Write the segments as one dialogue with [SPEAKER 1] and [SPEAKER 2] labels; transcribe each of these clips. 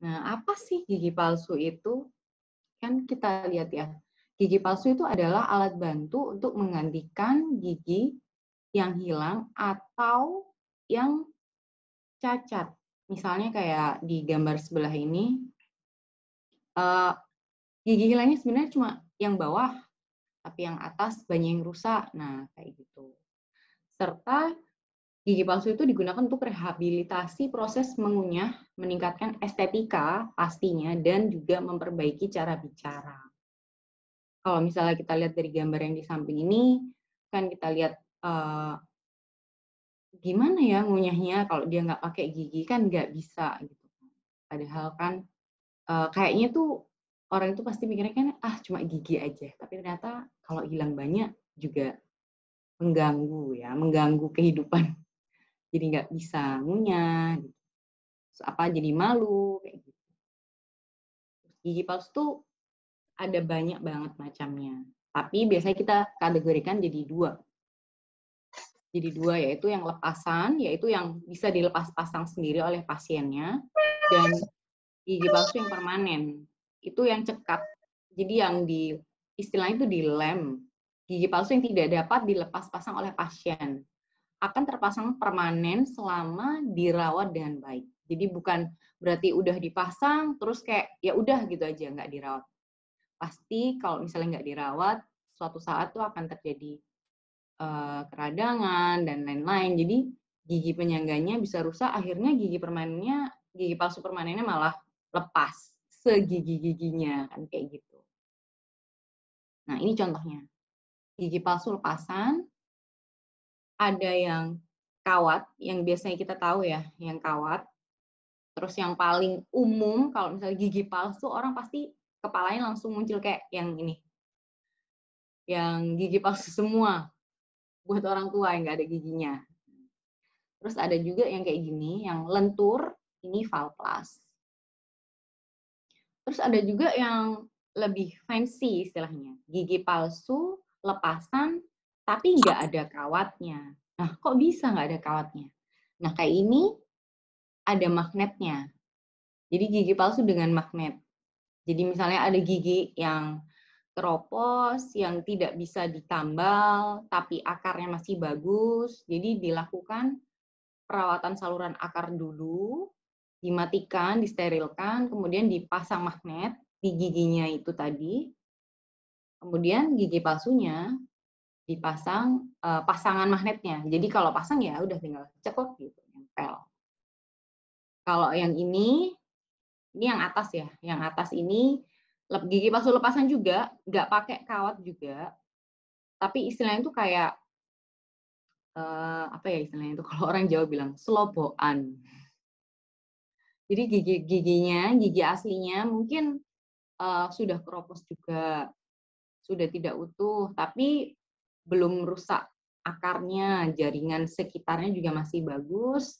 [SPEAKER 1] Nah, apa sih gigi palsu itu? Kan kita lihat ya, gigi palsu itu adalah alat bantu untuk menggantikan gigi yang hilang atau yang cacat. Misalnya kayak di gambar sebelah ini, eee, gigi hilangnya sebenarnya cuma yang bawah, tapi yang atas banyak yang rusak. Nah, kayak gitu. Serta gigi palsu itu digunakan untuk rehabilitasi proses mengunyah, meningkatkan estetika pastinya, dan juga memperbaiki cara bicara. Kalau misalnya kita lihat dari gambar yang di samping ini, kan kita lihat, gimana ya ngunyahnya kalau dia nggak pakai gigi kan nggak bisa gitu. Padahal kan, kayaknya tuh orang itu pasti mikirnya kan, "Ah, cuma gigi aja." Tapi ternyata kalau hilang banyak juga mengganggu ya, mengganggu kehidupan. Jadi nggak bisa ngunyah, gitu. Terus apa, jadi malu, kayak gitu. Gigi palsu tuh ada banyak banget macamnya, tapi biasanya kita kategorikan jadi 2. Jadi 2 yaitu yang lepasan, yaitu yang bisa dilepas pasang sendiri oleh pasiennya, dan gigi palsu yang permanen, itu yang cekat. Jadi yang istilahnya itu dilem. Gigi palsu yang tidak dapat dilepas pasang oleh pasien, akan terpasang permanen selama dirawat dengan baik. Jadi bukan berarti udah dipasang terus kayak ya udah gitu aja nggak dirawat. Pasti kalau misalnya nggak dirawat, suatu saat tuh akan terjadi keradangan dan lain-lain. Jadi gigi penyangganya bisa rusak, akhirnya gigi palsu permanennya malah lepas segigi-giginya, kan kayak gitu. Nah, ini contohnya. Gigi palsu lepasan, ada yang kawat, yang biasanya kita tahu ya, yang kawat. Terus yang paling umum kalau misalnya gigi palsu, orang pasti kepalanya langsung muncul kayak yang ini, yang gigi palsu semua buat orang tua yang nggak ada giginya. Terus ada juga yang kayak gini, yang lentur, ini valplas. Terus ada juga yang lebih fancy istilahnya, gigi palsu, lepasan, tapi nggak ada kawatnya. Nah, kok bisa nggak ada kawatnya? Nah, kayak ini ada magnetnya. Jadi gigi palsu dengan magnet. Jadi misalnya ada gigi yang keropos, yang tidak bisa ditambal, tapi akarnya masih bagus, jadi dilakukan perawatan saluran akar dulu, dimatikan, disterilkan, kemudian dipasang magnet di giginya itu tadi, kemudian gigi palsunya dipasang, pasangan magnetnya. Jadi kalau pasang ya udah tinggal ceklek gitu, nempel. Kalau yang ini yang atas ya, yang atas ini gigi palsu lepasan juga, nggak pakai kawat juga, tapi istilahnya itu kayak, apa ya istilahnya itu, kalau orang Jawa bilang selobokan. Jadi gigi aslinya mungkin, sudah keropos juga, sudah tidak utuh, tapi belum rusak akarnya, jaringan sekitarnya juga masih bagus.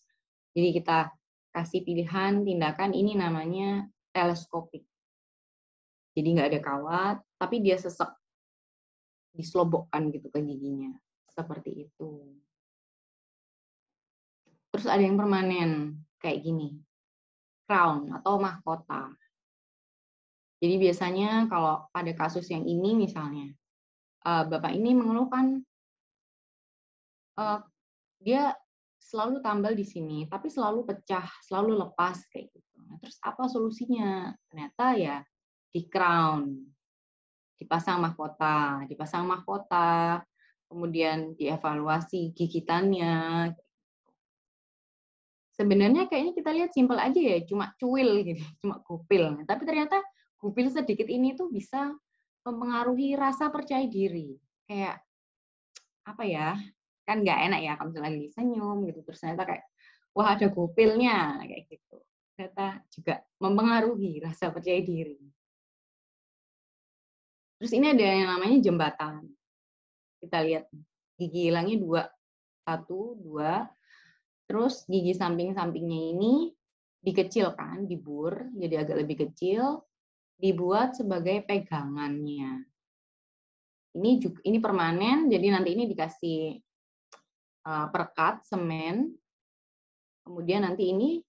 [SPEAKER 1] Jadi kita kasih pilihan tindakan ini namanya teleskopik. Jadi nggak ada kawat, tapi dia sesek, diselobokkan gitu ke giginya, seperti itu. Terus ada yang permanen, kayak gini, crown atau mahkota. Jadi biasanya kalau pada kasus yang ini misalnya, bapak ini mengeluhkan, eee, dia selalu tambal di sini, tapi selalu pecah, selalu lepas kayak gitu. Nah, terus apa solusinya? Ternyata ya di crown, dipasang mahkota, kemudian dievaluasi gigitannya. Sebenarnya kayaknya kita lihat simpel aja ya, cuma cuil gitu, cuma gupil. Tapi ternyata gupil sedikit ini tuh bisa mempengaruhi rasa percaya diri. Kayak, apa ya, kan nggak enak ya kalau misalnya lagi senyum gitu, terus ternyata kayak, wah ada gupilnya, kayak gitu. Ternyata juga mempengaruhi rasa percaya diri. Terus ini ada yang namanya jembatan. Kita lihat gigi hilangnya 2, 1, 2, terus gigi samping-sampingnya ini dikecilkan, dibur, jadi agak lebih kecil, dibuat sebagai pegangannya. Ini permanen, jadi nanti ini dikasih perekat semen, kemudian nanti ini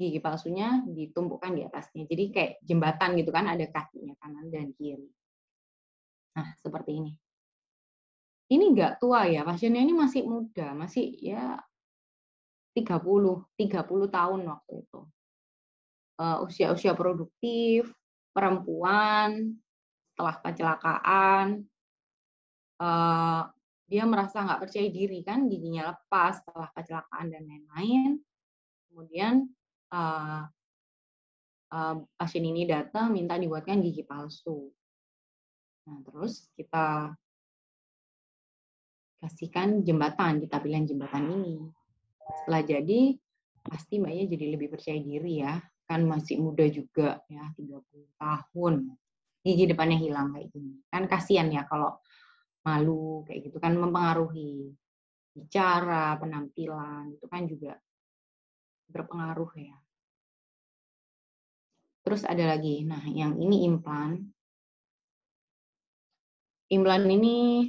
[SPEAKER 1] gigi palsunya ditumpukkan di atasnya. Jadi kayak jembatan gitu kan, ada kakinya kanan dan kiri. Nah, seperti ini. Ini nggak tua ya, pasiennya ini masih muda, masih ya 30 tahun waktu itu. Usia-usia produktif, perempuan, setelah kecelakaan, dia merasa nggak percaya diri kan, giginya lepas setelah kecelakaan dan lain-lain. Kemudian pasien ini datang minta dibuatkan gigi palsu. Nah, terus kita kasihkan jembatan, kita pilihan jembatan ini. Setelah jadi, pasti Mbaknya jadi lebih percaya diri ya. Kan masih muda juga ya, 30 tahun. Gigi depannya hilang kayak gini. Kan kasihan ya kalau malu kayak gitu kan, mempengaruhi bicara, penampilan, itu kan juga berpengaruh ya. Terus ada lagi, nah yang ini implan. Implan ini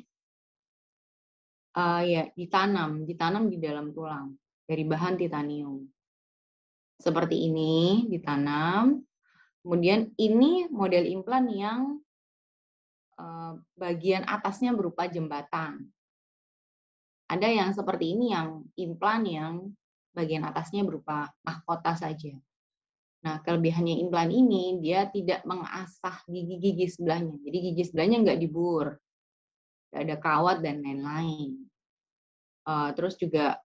[SPEAKER 1] ya ditanam di dalam tulang dari bahan titanium. Seperti ini ditanam. Kemudian ini model implan yang bagian atasnya berupa jembatan. Ada yang seperti ini yang implan yang bagian atasnya berupa mahkota saja. Nah, kelebihannya implan ini dia tidak mengasah gigi-gigi sebelahnya. Jadi gigi sebelahnya nggak dibur, nggak ada kawat dan lain-lain. Terus juga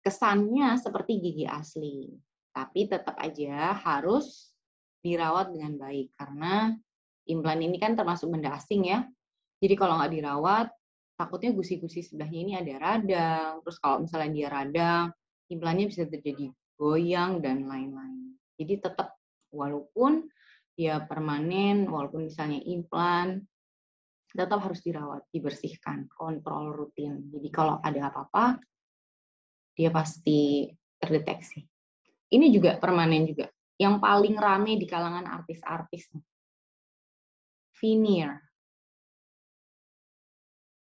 [SPEAKER 1] kesannya seperti gigi asli, tapi tetap aja harus dirawat dengan baik karena implan ini kan termasuk benda asing ya. Jadi kalau nggak dirawat, takutnya gusi-gusi sebelahnya ini ada radang. Terus kalau misalnya dia radang, implannya bisa terjadi goyang dan lain-lain. Jadi tetap walaupun dia permanen, walaupun misalnya implan, tetap harus dirawat, dibersihkan, kontrol rutin. Jadi kalau ada apa-apa, dia pasti terdeteksi. Ini juga permanen juga. Yang paling rame di kalangan artis-artis. Veneer.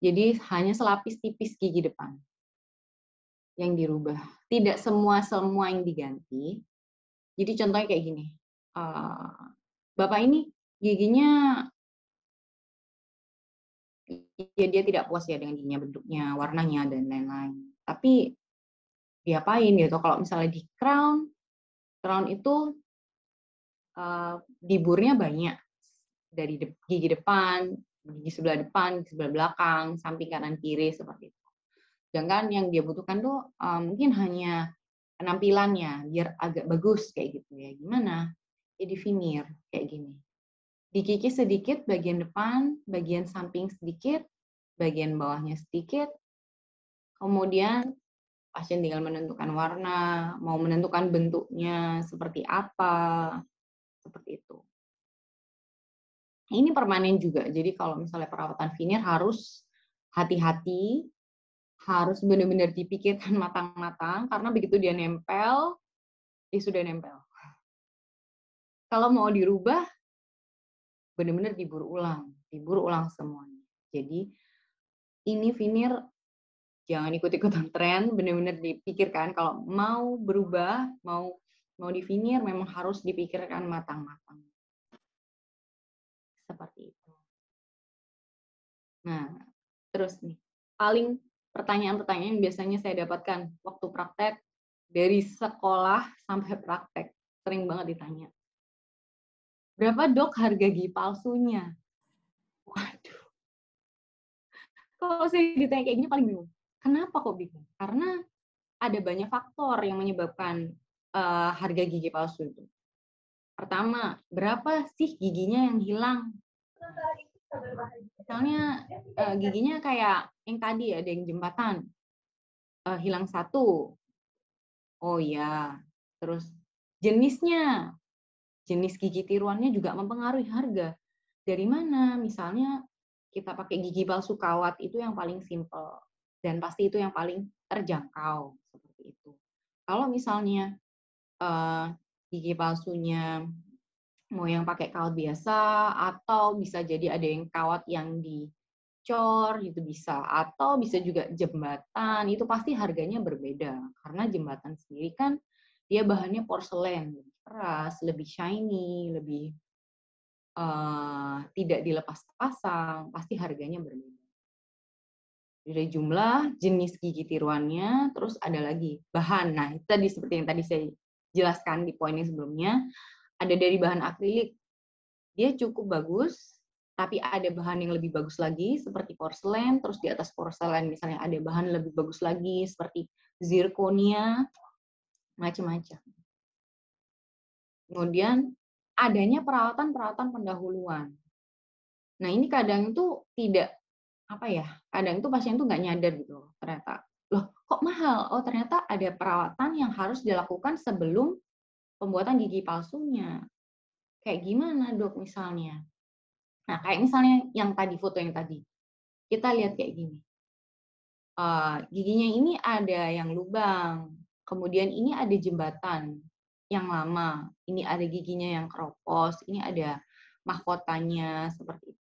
[SPEAKER 1] Jadi hanya selapis tipis gigi depan yang dirubah. Tidak semua yang diganti. Jadi contohnya kayak gini. Bapak ini giginya ya dia tidak puas ya dengan giginya, bentuknya, warnanya dan lain-lain. Tapi diapain gitu? Kalau misalnya di crown itu diburnya banyak dari gigi depan, gigi sebelah depan, gigi sebelah belakang, samping kanan kiri seperti itu. Sedangkan yang dia butuhkan tuh mungkin hanya penampilannya biar agak bagus kayak gitu ya. Gimana? Jadi veneer kayak gini. Dikikis sedikit bagian depan, bagian samping sedikit, bagian bawahnya sedikit. Kemudian pasien tinggal menentukan warna, mau menentukan bentuknya seperti apa, seperti itu. Ini permanen juga. Jadi kalau misalnya perawatan veneer harus hati-hati, harus benar-benar dipikirkan matang-matang karena begitu dia nempel, dia sudah nempel. Kalau mau dirubah, benar-benar diburu ulang semuanya. Jadi ini veneer jangan ikut-ikutan tren, benar-benar dipikirkan kalau mau berubah, mau di veneer memang harus dipikirkan matang-matang. Seperti itu. Nah, terus nih, paling pertanyaan-pertanyaan yang biasanya saya dapatkan waktu praktek dari sekolah sampai praktek, sering banget ditanya. Berapa dok harga gigi palsunya? Waduh. Kalau saya ditanya kayak gini paling bingung. Kenapa kok bingung? Karena ada banyak faktor yang menyebabkan harga gigi palsu itu. Pertama, berapa sih giginya yang hilang? Misalnya giginya kayak yang tadi ada yang jembatan, hilang satu. Oh ya, terus jenisnya, jenis gigi tiruannya juga mempengaruhi harga. Dari mana? Misalnya kita pakai gigi palsu kawat itu yang paling simple dan pasti itu yang paling terjangkau seperti itu. Kalau misalnya gigi palsunya mau yang pakai kawat biasa atau bisa jadi ada yang kawat yang dicor gitu bisa, atau bisa juga jembatan, itu pasti harganya berbeda karena jembatan sendiri kan dia bahannya porselen, lebih keras, lebih shiny, lebih tidak dilepas pasang, pasti harganya berbeda. Dari jumlah, jenis gigi tiruannya, terus ada lagi bahan. Nah, itu tadi seperti yang tadi saya jelaskan di poin yang sebelumnya, ada dari bahan akrilik. Dia cukup bagus, tapi ada bahan yang lebih bagus lagi seperti porselen, terus di atas porselen misalnya ada bahan lebih bagus lagi seperti zirconia, macam-macam. Kemudian adanya perawatan-perawatan pendahuluan. Nah, ini kadang itu tidak kadang itu pasien tuh nggak nyadar gitu loh, ternyata. Loh, kok mahal? Oh, ternyata ada perawatan yang harus dilakukan sebelum pembuatan gigi palsunya. Kayak gimana, Dok, misalnya? Nah, kayak misalnya yang tadi, foto yang tadi. Kita lihat kayak gini. Giginya ini ada yang lubang, kemudian ini ada jembatan yang lama, ini ada giginya yang keropos, ini ada mahkotanya, seperti itu.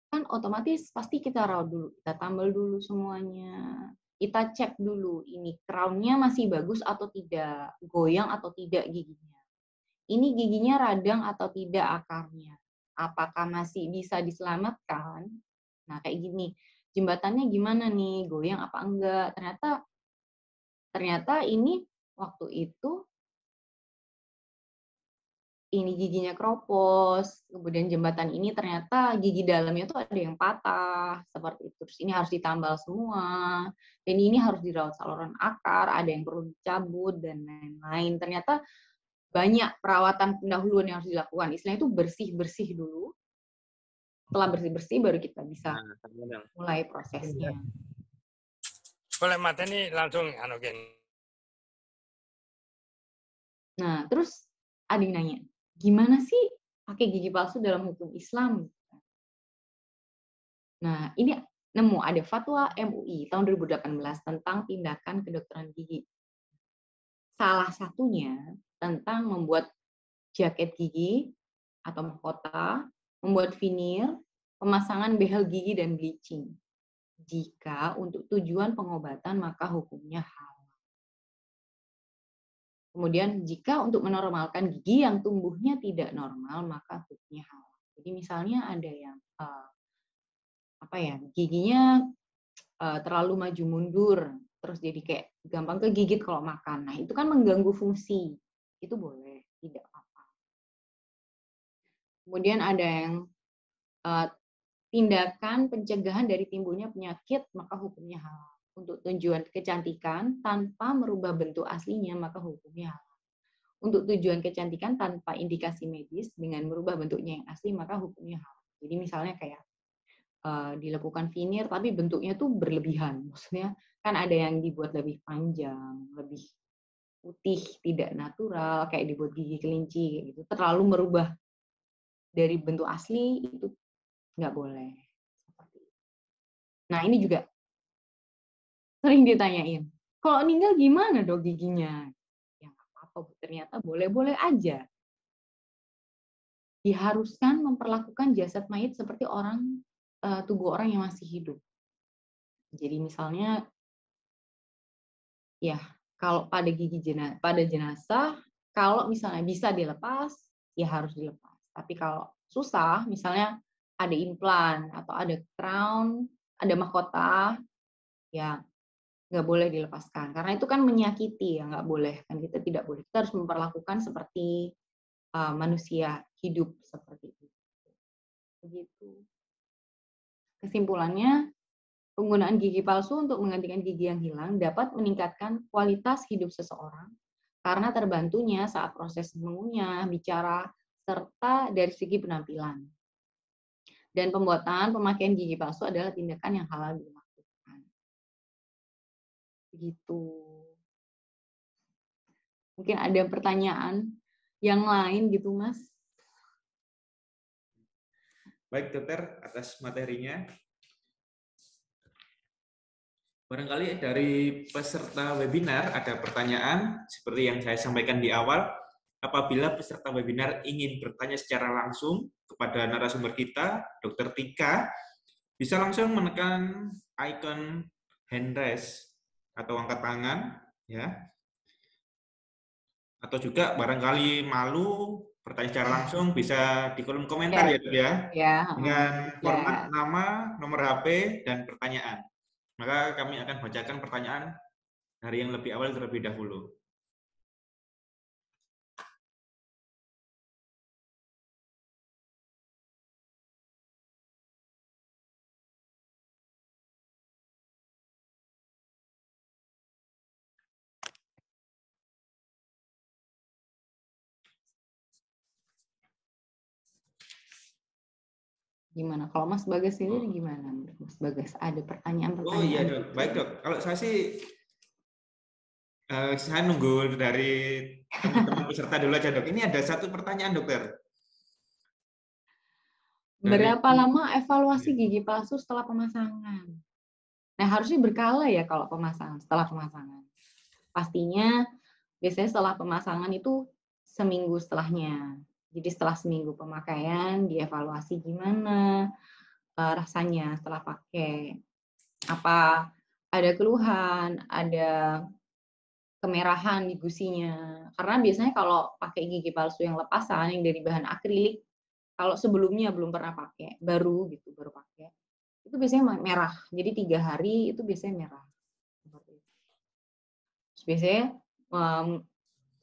[SPEAKER 1] Kan otomatis pasti kita rawat dulu, kita tambal dulu semuanya, kita cek dulu ini crown-nya masih bagus atau tidak, goyang atau tidak giginya. Ini giginya radang atau tidak akarnya, apakah masih bisa diselamatkan? Nah, kayak gini, jembatannya gimana nih, goyang apa enggak? Ternyata ini waktu itu ini giginya keropos, kemudian jembatan ini ternyata gigi dalamnya tuh ada yang patah, seperti itu. Terus ini harus ditambal semua, dan ini harus dirawat saluran akar, ada yang perlu dicabut, dan lain-lain. Ternyata banyak perawatan pendahuluan yang harus dilakukan. Istilahnya itu bersih-bersih dulu, setelah bersih-bersih baru kita bisa mulai prosesnya.
[SPEAKER 2] Boleh mateni langsung anogen.
[SPEAKER 1] Nah, terus ada yang nanya, gimana sih pakai gigi palsu dalam hukum Islam? Nah, ini nemu ada fatwa MUI tahun 2018 tentang tindakan kedokteran gigi. Salah satunya tentang membuat jaket gigi atau mahkota, membuat veneer, pemasangan behel gigi dan bleaching. Jika untuk tujuan pengobatan maka hukumnya halal. Kemudian jika untuk menormalkan gigi yang tumbuhnya tidak normal maka hukumnya halal. Jadi misalnya ada yang giginya terlalu maju mundur, terus jadi kayak gampang kegigit kalau makan. Nah, itu kan mengganggu fungsi. Itu boleh, tidak apa-apa. Kemudian ada yang tindakan pencegahan dari timbulnya penyakit, maka hukumnya halal. Untuk tujuan kecantikan tanpa merubah bentuk aslinya, maka hukumnya halal. Untuk tujuan kecantikan tanpa indikasi medis dengan merubah bentuknya yang asli, maka hukumnya halal. Jadi misalnya kayak dilakukan veneer tapi bentuknya tuh berlebihan. Maksudnya kan ada yang dibuat lebih panjang, lebih putih, tidak natural, kayak dibuat gigi kelinci gitu. Terlalu merubah dari bentuk asli itu nggak boleh. Nah, ini juga sering ditanyain. Kalau meninggal gimana dong giginya? Ya nggak apa-apa, ternyata boleh-boleh aja. Diharuskan memperlakukan jasad mayit seperti tubuh orang yang masih hidup. Jadi misalnya ya, kalau pada pada jenazah, kalau misalnya bisa dilepas, ya harus dilepas. Tapi kalau susah, misalnya ada implan atau ada crown, ada mahkota, ya nggak boleh dilepaskan. Karena itu kan menyakiti, ya nggak boleh. Kan kita tidak boleh. Kita harus memperlakukan seperti manusia hidup seperti itu. Begitu. Kesimpulannya, penggunaan gigi palsu untuk menggantikan gigi yang hilang dapat meningkatkan kualitas hidup seseorang karena terbantunya saat proses mengunyah, bicara, serta dari segi penampilan. Dan pemakaian gigi palsu adalah tindakan yang halal dilakukan. Begitu. Mungkin ada pertanyaan yang lain gitu, Mas?
[SPEAKER 3] Baik, Dokter, atas materinya. Barangkali dari peserta webinar ada pertanyaan, seperti yang saya sampaikan di awal. Apabila peserta webinar ingin bertanya secara langsung kepada narasumber kita, Dr. Tika, bisa langsung menekan icon hand raise atau angkat tangan, ya. Atau juga barangkali malu bertanya secara langsung, bisa di kolom komentar ya, Dok ya,
[SPEAKER 1] Ya,
[SPEAKER 3] dengan format
[SPEAKER 1] ya.
[SPEAKER 3] nama, nomor HP, dan pertanyaan. Maka kami akan bacakan pertanyaan dari yang lebih awal terlebih dahulu.
[SPEAKER 1] Gimana? Kalau Mas Bagas sendiri gimana? Mas Bagas ada
[SPEAKER 3] Oh
[SPEAKER 1] pertanyaan-pertanyaan
[SPEAKER 3] iya, Dok.
[SPEAKER 1] gitu?
[SPEAKER 3] Baik, Dok. Kalau saya nunggu dari teman-teman peserta dulu aja, Dok. Ini ada satu pertanyaan, Dokter. Dari
[SPEAKER 1] Berapa lama evaluasi gigi palsu setelah pemasangan? Nah, harusnya berkala ya kalau pemasangan, setelah pemasangan. Pastinya biasanya setelah pemasangan itu seminggu setelahnya. Jadi setelah seminggu pemakaian, dievaluasi gimana rasanya setelah pakai. Apa ada keluhan, ada kemerahan di gusinya. Karena biasanya kalau pakai gigi palsu yang lepasan, yang dari bahan akrilik, kalau sebelumnya belum pernah pakai, baru pakai, itu biasanya merah. Jadi 3 hari itu biasanya merah. Terus biasanya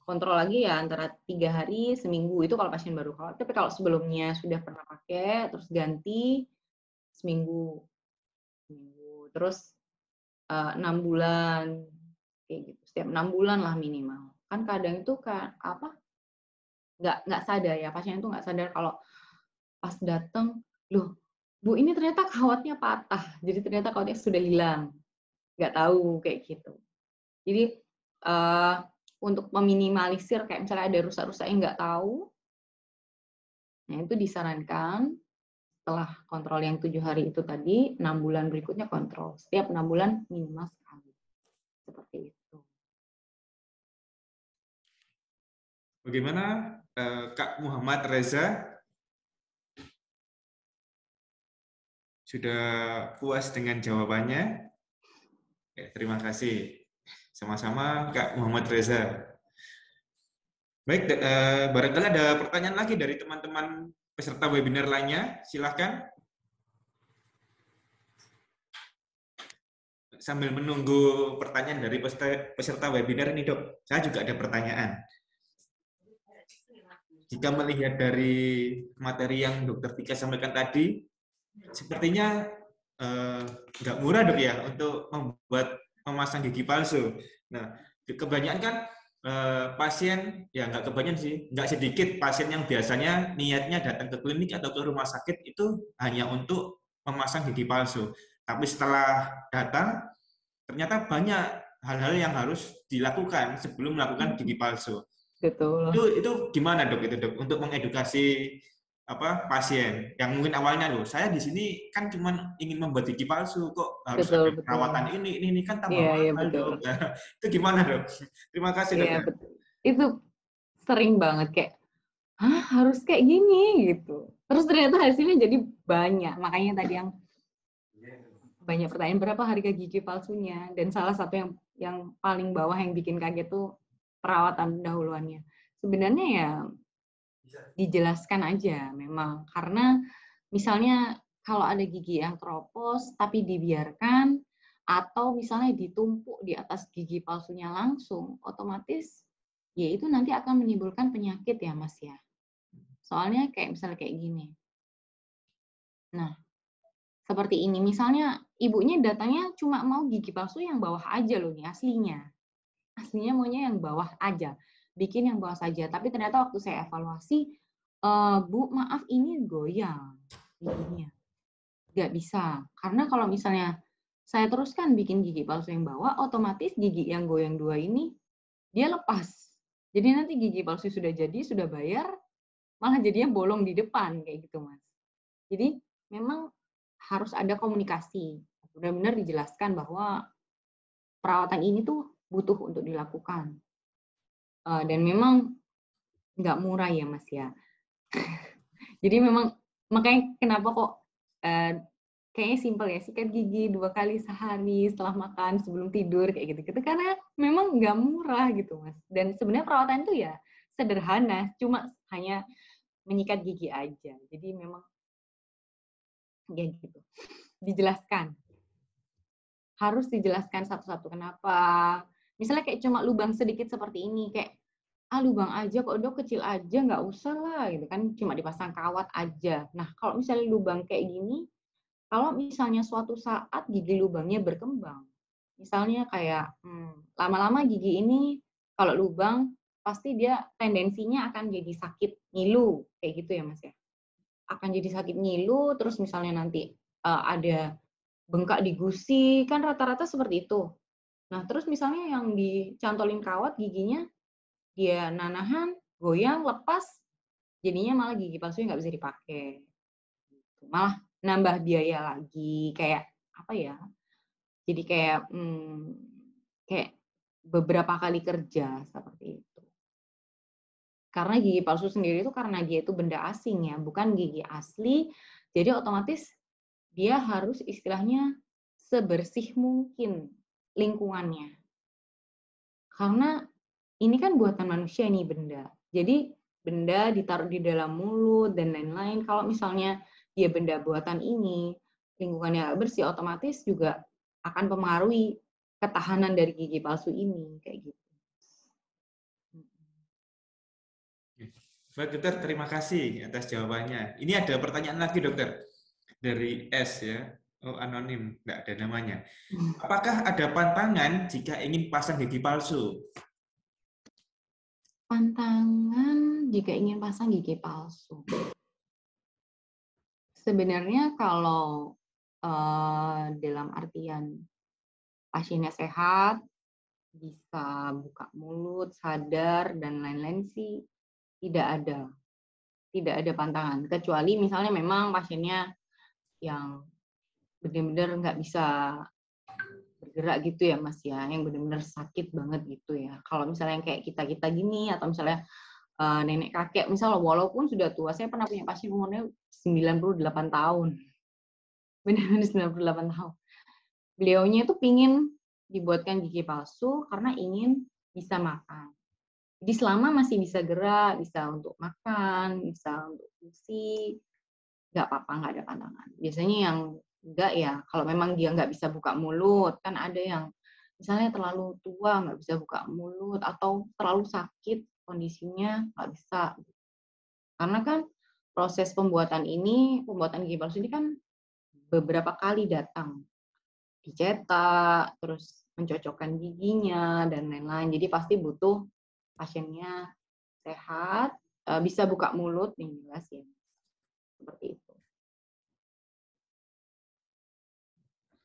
[SPEAKER 1] kontrol lagi ya antara 3 hari, seminggu itu kalau pasien baru. Tapi kalau sebelumnya sudah pernah pakai, terus ganti seminggu, terus 6 bulan, kayak gitu. Setiap 6 bulan lah minimal. Kan kadang itu nggak sadar ya, pasien itu nggak sadar kalau pas datang, loh Bu ini ternyata kawatnya patah, jadi ternyata kawatnya sudah hilang, nggak tahu kayak gitu. Jadi untuk meminimalisir kayak misalnya ada rusak-rusak yang nggak tahu, nah itu disarankan setelah kontrol yang 7 hari itu tadi, 6 bulan berikutnya kontrol. Setiap 6 bulan minimal sekali. Seperti itu.
[SPEAKER 3] Bagaimana Kak Muhammad Reza? Sudah puas dengan jawabannya? Ya, terima kasih. Sama-sama Kak Muhammad Reza. Baik, barangkali ada pertanyaan lagi dari teman-teman peserta webinar lainnya. Silahkan. Sambil menunggu pertanyaan dari peserta webinar ini, Dok, saya juga ada pertanyaan. Jika melihat dari materi yang Dokter Tika sampaikan tadi, sepertinya nggak murah, Dok, ya, untuk membuat memasang gigi palsu. Nah, kebanyakan kan pasien, ya nggak kebanyakan sih, nggak sedikit pasien yang biasanya niatnya datang ke klinik atau ke rumah sakit itu hanya untuk memasang gigi palsu. Tapi setelah datang, ternyata banyak hal-hal yang harus dilakukan sebelum melakukan gigi palsu.
[SPEAKER 1] Betul.
[SPEAKER 3] Itu gimana, Dok, itu, Dok, untuk mengedukasi pasien yang mungkin awalnya, loh, saya di sini kan cuma ingin membuat gigi palsu, kok harus ada
[SPEAKER 1] Betul.
[SPEAKER 3] perawatan ini kan tambah
[SPEAKER 1] Iya,
[SPEAKER 3] mahal,
[SPEAKER 1] betul.
[SPEAKER 3] Dok. Itu gimana, Dok? Terima kasih, Dok.
[SPEAKER 1] Iya, betul. Itu sering banget kayak, hah harus kayak gini gitu. Terus ternyata hasilnya jadi banyak. Makanya tadi yang banyak pertanyaan berapa harga gigi palsunya, dan salah satu yang paling bawah yang bikin kaget tuh perawatan pendahuluannya. Sebenarnya ya dijelaskan aja memang, karena misalnya kalau ada gigi yang keropos tapi dibiarkan atau misalnya ditumpuk di atas gigi palsunya langsung, otomatis ya itu nanti akan menimbulkan penyakit ya Mas ya. Soalnya kayak misalnya kayak gini. Nah, seperti ini. Misalnya ibunya datangnya cuma mau gigi palsu yang bawah aja loh nih aslinya. Aslinya maunya yang bawah aja. Bikin yang bawah saja. Tapi ternyata waktu saya evaluasi, Bu maaf ini goyang giginya. Nggak bisa. Karena kalau misalnya saya teruskan bikin gigi palsu yang bawah, otomatis gigi yang goyang dua ini dia lepas. Jadi nanti gigi palsu sudah jadi, sudah bayar, malah jadinya bolong di depan kayak gitu Mas. Jadi memang harus ada komunikasi, benar-benar dijelaskan bahwa perawatan ini tuh butuh untuk dilakukan. Dan memang nggak murah ya Mas ya. Jadi memang makanya kenapa kok kayaknya simpel ya, sikat gigi 2 kali sehari setelah makan, sebelum tidur, kayak gitu-gitu. Karena memang nggak murah gitu, Mas. Dan sebenarnya perawatan itu ya sederhana, cuma hanya menyikat gigi aja. Jadi memang ya gitu, dijelaskan. Harus dijelaskan satu-satu kenapa. Misalnya kayak cuma lubang sedikit seperti ini, kayak, lubang aja kok Dok, kecil aja, nggak usah lah gitu kan, cuma dipasang kawat aja. Nah, kalau misalnya lubang kayak gini, kalau misalnya suatu saat gigi lubangnya berkembang, misalnya kayak lama-lama gigi ini kalau lubang pasti dia tendensinya akan jadi sakit ngilu, kayak gitu ya Mas ya. Akan jadi sakit ngilu, terus misalnya nanti ada bengkak di gusi, kan rata-rata seperti itu. Nah, terus misalnya yang dicantolin kawat giginya, dia nanahan, goyang, lepas, jadinya malah gigi palsunya nggak bisa dipakai. Malah nambah biaya lagi, kayak apa ya? Jadi kayak beberapa kali kerja seperti itu. Karena gigi palsu sendiri itu karena dia itu benda asing ya, bukan gigi asli. Jadi otomatis dia harus istilahnya sebersih mungkin lingkungannya. Karena ini kan buatan manusia nih benda. Jadi benda ditaruh di dalam mulut dan lain-lain. Kalau misalnya dia benda buatan ini, lingkungannya bersih, otomatis juga akan mempengaruhi ketahanan dari gigi palsu ini, kayak gitu.
[SPEAKER 3] Baik dokter, terima kasih atas jawabannya. Ini ada pertanyaan lagi dokter dari S ya, anonim, nggak ada namanya. Apakah ada pantangan jika ingin pasang gigi palsu?
[SPEAKER 1] Pantangan jika ingin pasang gigi palsu. Sebenarnya kalau dalam artian pasiennya sehat, bisa buka mulut, sadar, dan lain-lain sih tidak ada. Tidak ada pantangan. Kecuali misalnya memang pasiennya yang benar-benar nggak bisa bergerak gitu ya Mas ya, yang benar-benar sakit banget gitu ya. Kalau misalnya yang kayak kita-kita gini, atau misalnya nenek kakek, misalnya walaupun sudah tua, saya pernah punya pasien umurnya 98 tahun. Benar-benar 98 tahun. Beliaunya itu pingin dibuatkan gigi palsu karena ingin bisa makan. Jadi selama masih bisa gerak, bisa untuk makan, bisa untuk fungsi, nggak apa-apa, nggak ada pantangan. Biasanya yang enggak ya, kalau memang dia nggak bisa buka mulut, kan ada yang misalnya terlalu tua, nggak bisa buka mulut, atau terlalu sakit kondisinya, nggak bisa. Karena kan proses pembuatan gigi palsu ini kan beberapa kali datang. Dicetak, terus mencocokkan giginya, dan lain-lain. Jadi pasti butuh pasiennya sehat, bisa buka mulut, nih jelas ya. Seperti itu.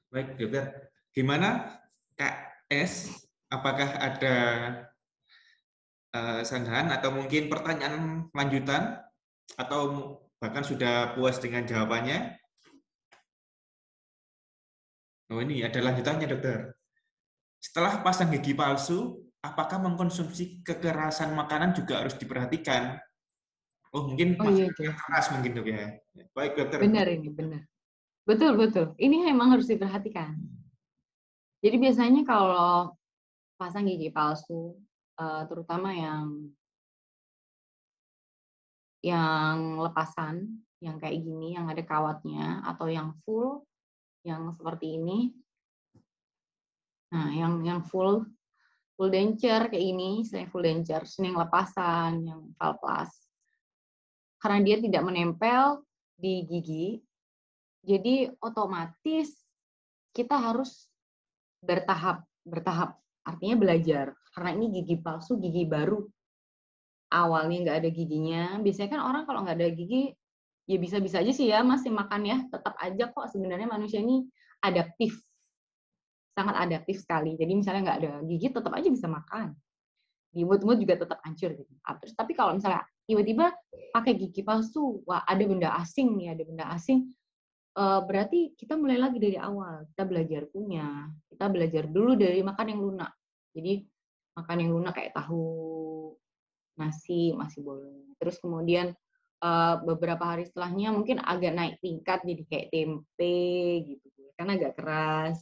[SPEAKER 3] Baik dokter, gimana Kak S? Apakah ada sanggahan atau mungkin pertanyaan lanjutan atau bahkan sudah puas dengan jawabannya? Oh ini ada lanjutannya dokter. Setelah pasang gigi palsu, apakah mengkonsumsi kekerasan makanan juga harus diperhatikan? Oh mungkin
[SPEAKER 1] Oh iya,
[SPEAKER 3] maksudnya
[SPEAKER 1] jelas.
[SPEAKER 3] keras mungkin dok ya. Baik dokter.
[SPEAKER 1] Benar ini, benar. Betul, betul. Ini memang harus diperhatikan. Jadi biasanya kalau pasang gigi palsu, terutama yang lepasan, yang kayak gini, yang ada kawatnya, atau yang full, yang seperti ini. Nah, yang full denture kayak ini, istilahnya full denture, yang lepasan, yang valplas. Karena dia tidak menempel di gigi, jadi otomatis kita harus bertahap. Artinya belajar. Karena ini gigi palsu, gigi baru. Awalnya nggak ada giginya. Biasanya kan orang kalau nggak ada gigi, ya bisa-bisa aja sih ya masih makan ya. Tetap aja kok sebenarnya manusia ini adaptif. Sangat adaptif sekali. Jadi misalnya nggak ada gigi, tetap aja bisa makan. Di mood juga tetap hancur gitu. Terus tapi kalau misalnya tiba-tiba pakai gigi palsu, wah ada benda asing nih, ada benda asing, berarti kita mulai lagi dari awal. Kita belajar punya, kita belajar dulu dari makan yang lunak. Jadi makan yang lunak kayak tahu, nasi masih boleh. Terus kemudian beberapa hari setelahnya mungkin agak naik tingkat jadi kayak tempe gitu, karena agak keras.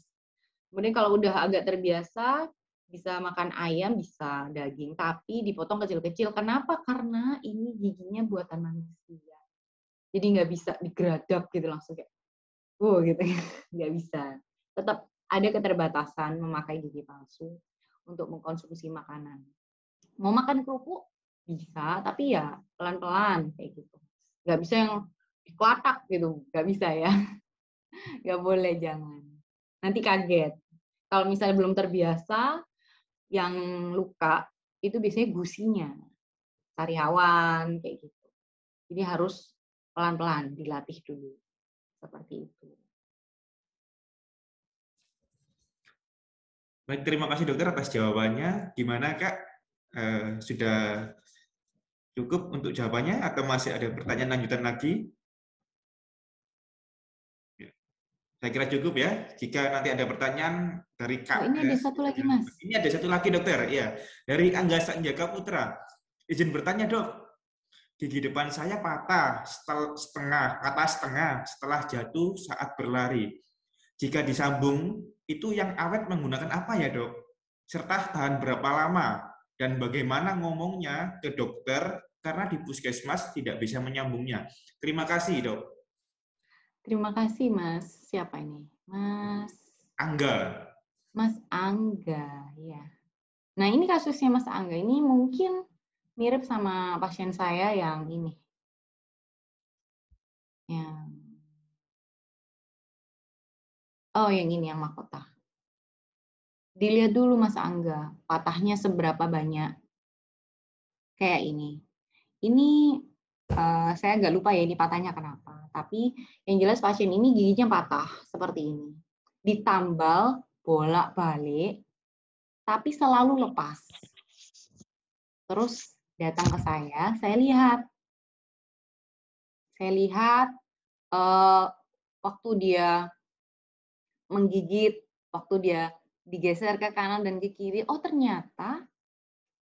[SPEAKER 1] Kemudian kalau udah agak terbiasa, bisa makan ayam, bisa daging, tapi dipotong kecil-kecil. Kenapa? Karena ini giginya buatan manusia. Jadi nggak bisa digeradak gitu langsung kayak, gitu. Nggak bisa. Tetap ada keterbatasan memakai gigi palsu untuk mengkonsumsi makanan. Mau makan kerupuk bisa, tapi ya pelan-pelan kayak gitu. Nggak bisa yang dikelatak gitu, nggak bisa ya. Nggak boleh, jangan. Nanti kaget. Kalau misalnya belum terbiasa, yang luka itu biasanya gusinya, sariawan kayak gitu. Jadi harus pelan-pelan dilatih dulu seperti itu.
[SPEAKER 3] Baik, terima kasih dokter atas jawabannya. Gimana Kak? Sudah cukup untuk jawabannya atau masih ada pertanyaan lanjutan lagi? Saya kira cukup ya. Jika nanti ada pertanyaan dari Kak,
[SPEAKER 1] Ini ada satu lagi, Mas.
[SPEAKER 3] Ini ada satu lagi dokter, ya. Dari Angga Sanjaka Putra. Izin bertanya dok, gigi depan saya patah setengah setelah jatuh saat berlari. Jika disambung, itu yang awet menggunakan apa ya dok? Serta tahan berapa lama? Dan bagaimana ngomongnya ke dokter karena di puskesmas tidak bisa menyambungnya. Terima kasih dok.
[SPEAKER 1] Terima kasih, Mas. Siapa ini? Mas
[SPEAKER 3] Angga.
[SPEAKER 1] Mas Angga, ya. Nah, ini kasusnya Mas Angga ini mungkin mirip sama pasien saya yang ini. Yang ini, yang mahkota. Dilihat dulu Mas Angga, patahnya seberapa banyak. Kayak ini. Ini saya agak lupa ya ini patahnya kenapa. Tapi yang jelas pasien ini giginya patah seperti ini. Ditambal bolak-balik, tapi selalu lepas. Terus datang ke saya lihat. Saya lihat waktu dia menggigit, waktu dia digeser ke kanan dan ke kiri, oh ternyata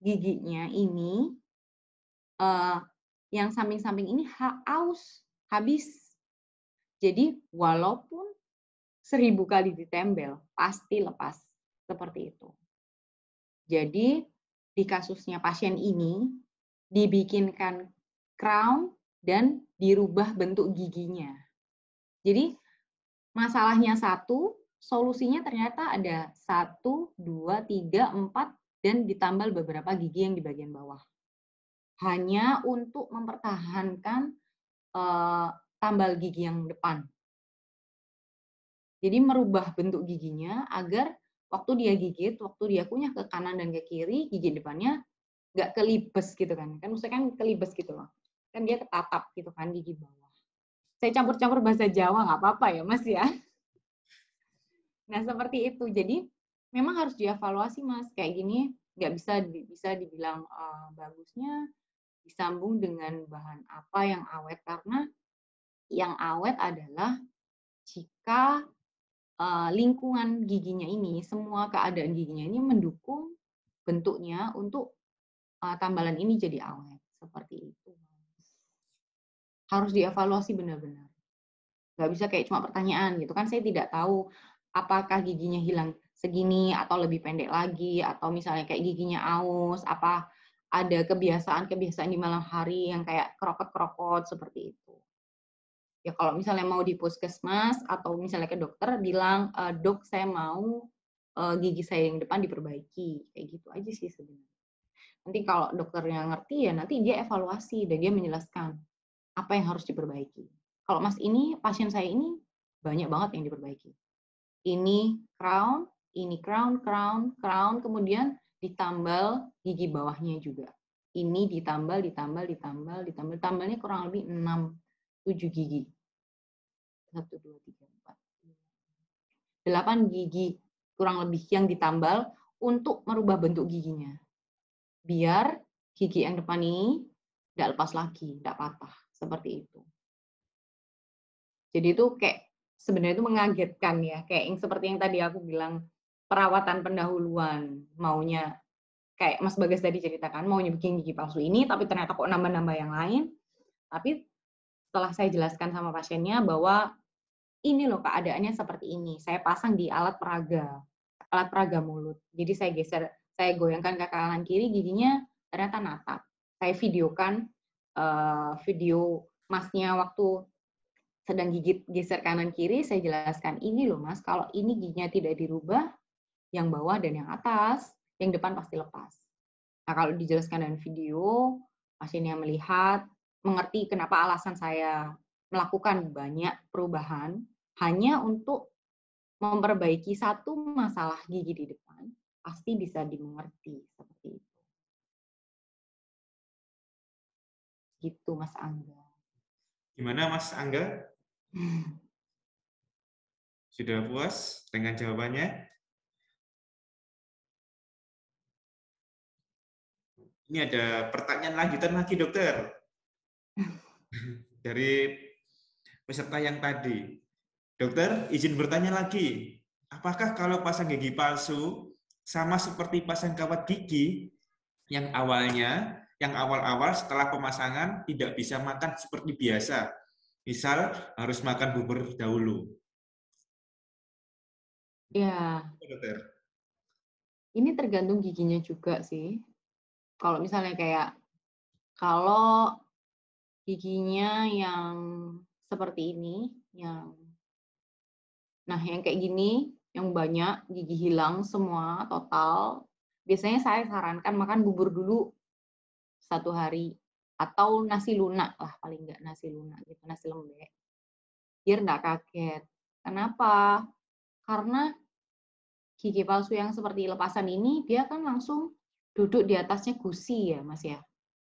[SPEAKER 1] giginya ini yang samping-samping ini aus, habis. Jadi walaupun 1000 kali ditempel, pasti lepas. Seperti itu. Jadi di kasusnya pasien ini dibikinkan crown dan dirubah bentuk giginya. Jadi masalahnya satu, solusinya ternyata ada 1, 2, 3, 4, dan ditambal beberapa gigi yang di bagian bawah. Hanya untuk mempertahankan tambal gigi yang depan. Jadi merubah bentuk giginya agar waktu dia gigit, waktu dia kunyah ke kanan dan ke kiri, gigi depannya nggak kelibes gitu kan. Kan maksudnya kan kelibes gitu loh. Kan dia ketatap gitu kan gigi bawah. Saya campur-campur bahasa Jawa, nggak apa-apa ya Mas ya. Nah seperti itu. Jadi memang harus dievaluasi Mas. Kayak gini nggak bisa dibilang bagusnya disambung dengan bahan apa yang awet, karena yang awet adalah jika lingkungan giginya ini, semua keadaan giginya ini mendukung bentuknya untuk tambalan ini jadi awet. Seperti itu. Harus dievaluasi benar-benar. Nggak bisa kayak cuma pertanyaan gitu kan, saya tidak tahu apakah giginya hilang segini atau lebih pendek lagi, atau misalnya kayak giginya aus, apa ada kebiasaan-kebiasaan di malam hari yang kayak kerokot-kerokot seperti itu. Ya kalau misalnya mau di puskesmas atau misalnya ke dokter bilang, dok saya mau gigi saya yang depan diperbaiki, kayak gitu aja sih sebenarnya. Nanti kalau dokternya ngerti ya nanti dia evaluasi dan dia menjelaskan apa yang harus diperbaiki. Kalau Mas ini, pasien saya ini banyak banget yang diperbaiki. Ini crown, crown, kemudian ditambal gigi bawahnya juga. Ini ditambalnya kurang lebih 6-7 gigi. 1, 2, 3, 4, 8 gigi kurang lebih yang ditambal untuk merubah bentuk giginya. Biar gigi yang depan ini tidak lepas lagi, tidak patah. Seperti itu. Jadi itu kayak sebenarnya itu mengagetkan ya, kayak yang seperti yang tadi aku bilang, perawatan pendahuluan, maunya kayak Mas Bagas tadi ceritakan, maunya bikin gigi palsu ini, tapi ternyata kok nambah-nambah yang lain. Tapi setelah saya jelaskan sama pasiennya bahwa ini loh keadaannya seperti ini. Saya pasang di alat peraga mulut. Jadi saya goyangkan ke kanan kiri, giginya ternyata natap. Saya videokan video masnya waktu sedang gigit geser kanan kiri, saya jelaskan ini loh mas, kalau ini giginya tidak dirubah, yang bawah dan yang atas, yang depan pasti lepas. Nah kalau dijelaskan dengan video, pasiennya melihat, mengerti kenapa alasan saya melakukan banyak perubahan hanya untuk memperbaiki satu masalah gigi di depan, pasti bisa dimengerti seperti itu. Gitu Mas Angga.
[SPEAKER 3] Gimana Mas Angga? Sudah puas dengan jawabannya? Ini ada pertanyaan lanjutan lagi, dokter. Dari peserta yang tadi. Dokter, izin bertanya lagi. Apakah kalau pasang gigi palsu sama seperti pasang kawat gigi yang awal-awal setelah pemasangan tidak bisa makan seperti biasa? Misal harus makan bubur dahulu.
[SPEAKER 1] Ya,
[SPEAKER 3] Dokter.
[SPEAKER 1] ini tergantung giginya juga sih. Kalau misalnya kalau giginya yang seperti ini, yang kayak gini, yang banyak gigi hilang semua total, biasanya saya sarankan makan bubur dulu 1 hari atau nasi lunak lah, paling nggak nasi lunak gitu, nasi lembek, biar nggak kaget. Kenapa? Karena gigi palsu yang seperti lepasan ini dia kan langsung duduk di atasnya gusi ya Mas ya.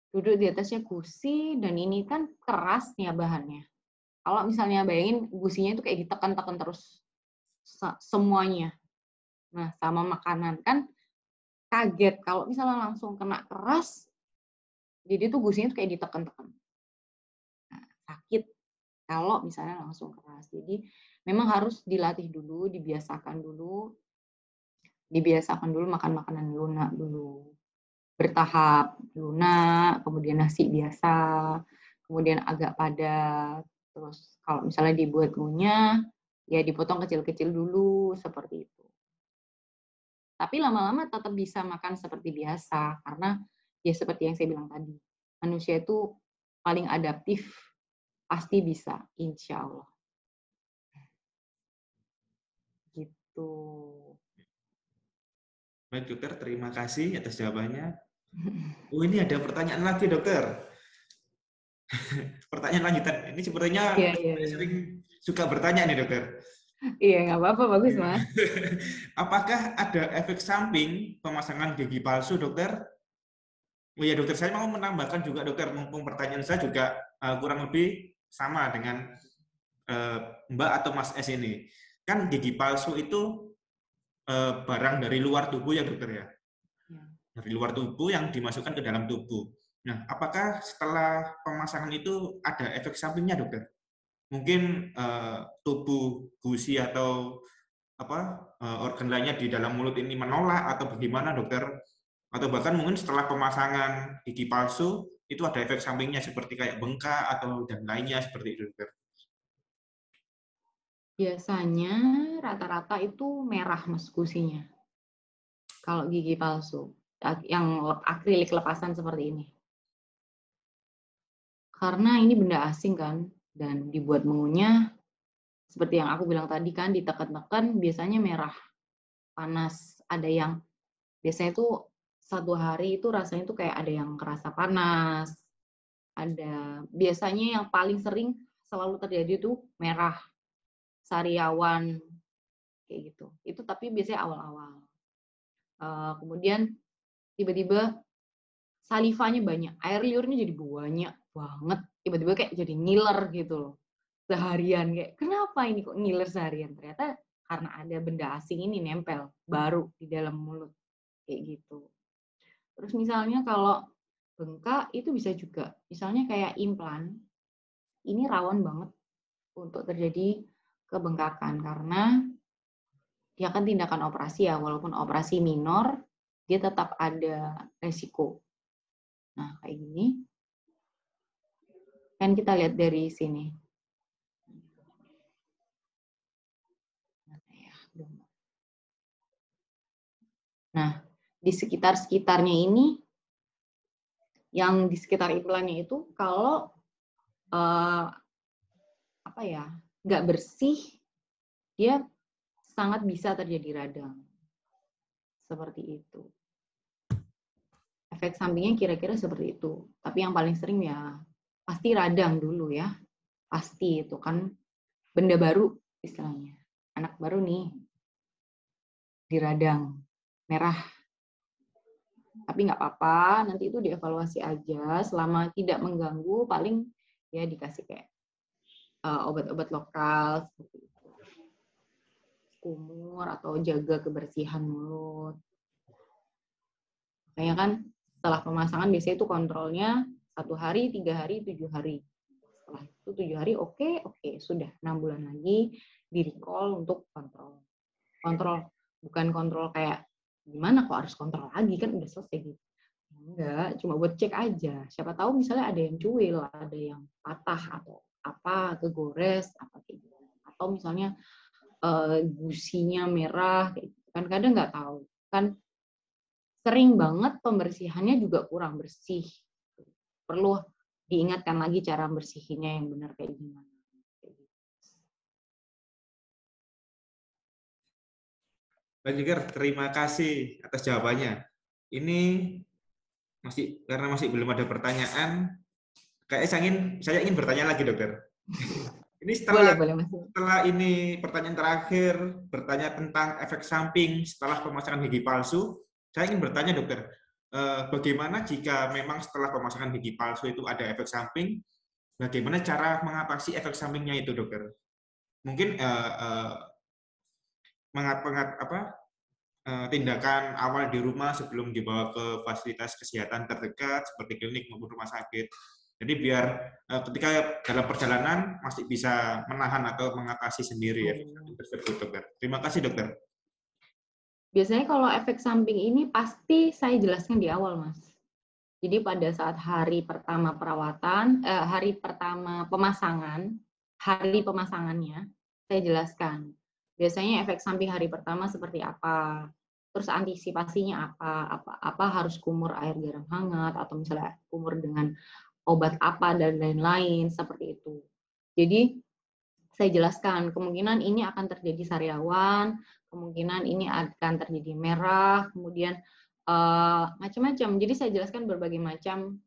[SPEAKER 1] Duduk di atasnya gusi dan ini kan keras nih bahannya. Kalau misalnya bayangin gusinya itu kayak ditekan-tekan terus semuanya. Nah, sama makanan kan kaget kalau misalnya langsung kena keras, jadi tuh gusinya tuh kayak ditekan-tekan. Nah, sakit kalau misalnya langsung keras. Jadi memang harus dilatih dulu, dibiasakan dulu makan makanan lunak dulu. Bertahap, lunak, kemudian nasi biasa, kemudian agak padat. Terus kalau misalnya dibuat ngunyah, ya dipotong kecil-kecil dulu, seperti itu. Tapi lama-lama tetap bisa makan seperti biasa, karena ya seperti yang saya bilang tadi, manusia itu paling adaptif, pasti bisa, insya Allah. Gitu.
[SPEAKER 3] Baik dokter, terima kasih atas jawabannya. Oh ini ada pertanyaan lagi dokter. Pertanyaan lanjutan. Ini sepertinya
[SPEAKER 1] Iya.
[SPEAKER 3] sering suka bertanya nih dokter.
[SPEAKER 1] Iya, nggak apa-apa, bagus Mas.
[SPEAKER 3] Apakah ada efek samping pemasangan gigi palsu dokter? Oh ya dokter, saya mau menambahkan juga dokter, mumpung pertanyaan saya juga kurang lebih sama dengan Mbak atau Mas S ini. Kan gigi palsu itu barang dari luar tubuh ya dokter ya? Dari luar tubuh yang dimasukkan ke dalam tubuh. Nah, apakah setelah pemasangan itu ada efek sampingnya dokter? Mungkin tubuh gusi atau organ lainnya di dalam mulut ini menolak atau bagaimana dokter? Atau bahkan mungkin setelah pemasangan gigi palsu itu ada efek sampingnya seperti kayak bengkak atau dan lainnya seperti itu dokter.
[SPEAKER 1] Biasanya rata-rata itu merah Mas gusinya. Kalau gigi palsu, yang akrilik lepasan seperti ini. Karena ini benda asing kan, dan dibuat mengunyah, seperti yang aku bilang tadi kan, ditekan-tekan biasanya merah, panas. Ada yang biasanya tuh 1 hari itu rasanya tuh kayak ada yang kerasa panas. Biasanya yang paling sering selalu terjadi tuh merah, sariawan, kayak gitu. Itu tapi biasanya awal-awal. Kemudian tiba-tiba salivanya banyak, air liurnya jadi banyak banget, tiba-tiba kayak jadi ngiler gitu loh, seharian kayak, kenapa ini kok ngiler seharian? Ternyata karena ada benda asing ini nempel, baru di dalam mulut, kayak gitu. Terus misalnya kalau bengkak, itu bisa juga, misalnya kayak implan, ini rawan banget untuk terjadi kebengkakan, karena dia kan tindakan operasi ya, walaupun operasi minor, dia tetap ada resiko. Nah, kayak gini. Kan kita lihat dari sini. Nah, di sekitar-sekitarnya ini, yang di sekitar implannya itu, kalau nggak bersih, dia sangat bisa terjadi radang. Seperti itu. Efek sampingnya kira-kira seperti itu. Tapi yang paling sering ya pasti radang dulu ya. Pasti itu kan benda baru istilahnya. Anak baru nih diradang merah. Tapi nggak apa-apa, nanti itu dievaluasi aja. Selama tidak mengganggu, paling ya dikasih kayak obat-obat lokal seperti itu. Kumur atau jaga kebersihan mulut. Makanya kan setelah pemasangan biasanya itu kontrolnya 1 hari, 3 hari, 7 hari. Setelah itu 7 hari oke, sudah 6 bulan lagi di recall untuk kontrol. Kontrol, bukan kontrol kayak gimana kok harus kontrol lagi, kan udah selesai gitu. Enggak, cuma buat cek aja. Siapa tahu misalnya ada yang cuil, ada yang patah atau apa, kegores, apa kayak gitu. Atau misalnya gusinya merah, kayak gitu. Kan kadang nggak tahu. Kan sering banget pembersihannya juga kurang bersih. Perlu diingatkan lagi cara bersihinnya yang benar kayak gimana.
[SPEAKER 3] Pak Jigar, terima kasih atas jawabannya. Ini karena masih belum ada pertanyaan, saya ingin bertanya lagi, dokter. Ini setelah ini pertanyaan terakhir, bertanya tentang efek samping setelah pemasangan gigi palsu, saya ingin bertanya, dokter, bagaimana jika memang setelah pemasangan gigi palsu itu ada efek samping, bagaimana cara mengatasi efek sampingnya itu, dokter? Mungkin tindakan awal di rumah sebelum dibawa ke fasilitas kesehatan terdekat seperti klinik maupun rumah sakit. Jadi biar ketika dalam perjalanan masih bisa menahan atau mengatasi sendiri efek samping tersebut, dokter. Terima kasih, dokter.
[SPEAKER 1] Biasanya kalau efek samping ini pasti saya jelaskan di awal, Mas. Jadi pada saat hari pertama perawatan, hari pertama pemasangan, hari pemasangannya, saya jelaskan. Biasanya efek samping hari pertama seperti apa, terus antisipasinya apa harus kumur air garam hangat, atau misalnya kumur dengan obat apa, dan lain-lain, seperti itu. Jadi, saya jelaskan, kemungkinan ini akan terjadi sariawan, kemungkinan ini akan terjadi merah, kemudian macam-macam. Jadi saya jelaskan berbagai macam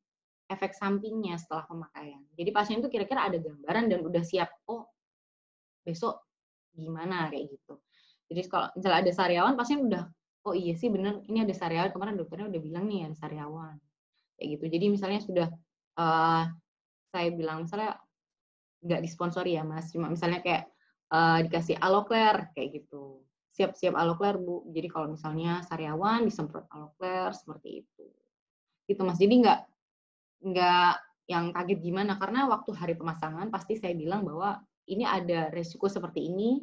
[SPEAKER 1] efek sampingnya setelah pemakaian. Jadi pasien itu kira-kira ada gambaran dan udah siap, oh besok gimana kayak gitu. Jadi kalau misalnya ada sariawan, pasien udah, oh iya sih bener, ini ada sariawan, kemarin dokternya udah bilang nih ada sariawan. Kayak gitu. Jadi misalnya sudah, saya bilang misalnya nggak disponsori ya Mas, cuma misalnya kayak dikasih Aloclair kayak gitu. Siap-siap Aloclair Bu. Jadi kalau misalnya sariawan disemprot Aloclair seperti itu. Gitu Mas. Jadi nggak yang kaget gimana, karena waktu hari pemasangan pasti saya bilang bahwa ini ada resiko seperti ini,